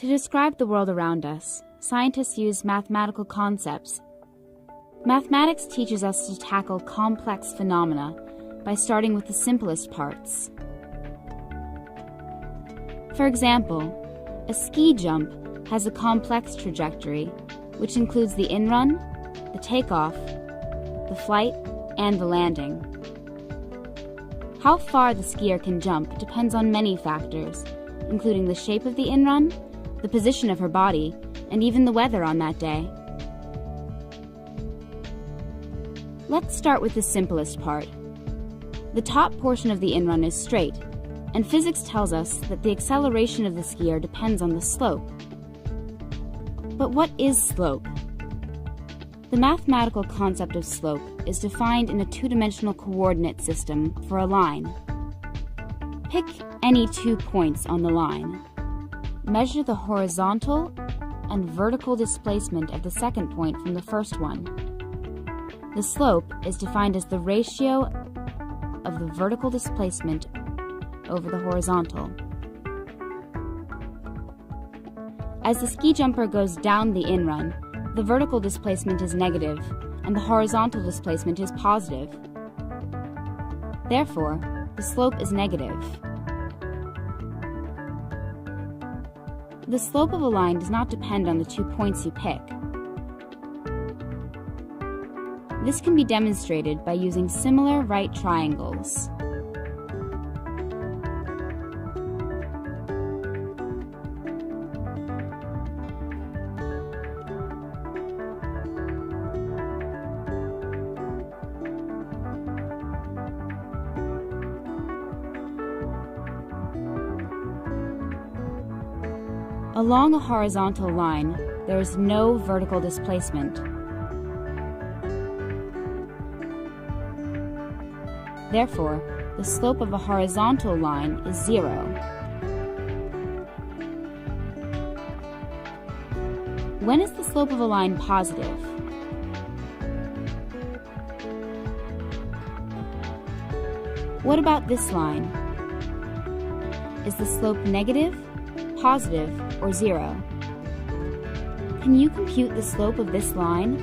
To describe the world around us, scientists use mathematical concepts. Mathematics teaches us to tackle complex phenomena by starting with the simplest parts. For example, a ski jump has a complex trajectory, which includes the in-run, the takeoff, the flight, and the landing. How far the skier can jump depends on many factors, including the shape of the in-run, the position of her body, and even the weather on that day. Let's start with the simplest part. The top portion of the in-run is straight, and physics tells us that the acceleration of the skier depends on the slope. But what is slope? The mathematical concept of slope is defined in a two-dimensional coordinate system for a line. Pick any 2 points on the line. Measure the horizontal and vertical displacement of the second point from the first one. The slope is defined as the ratio of the vertical displacement over the horizontal. As the ski jumper goes down the in-run, the vertical displacement is negative and the horizontal displacement is positive. Therefore, the slope is negative. The slope of a line does not depend on the 2 points you pick. This can be demonstrated by using similar right triangles. Along a horizontal line, there is no vertical displacement. Therefore, the slope of a horizontal line is 0. When is the slope of a line positive? What about this line? Is the slope negative, positive, or 0? Can you compute the slope of this line?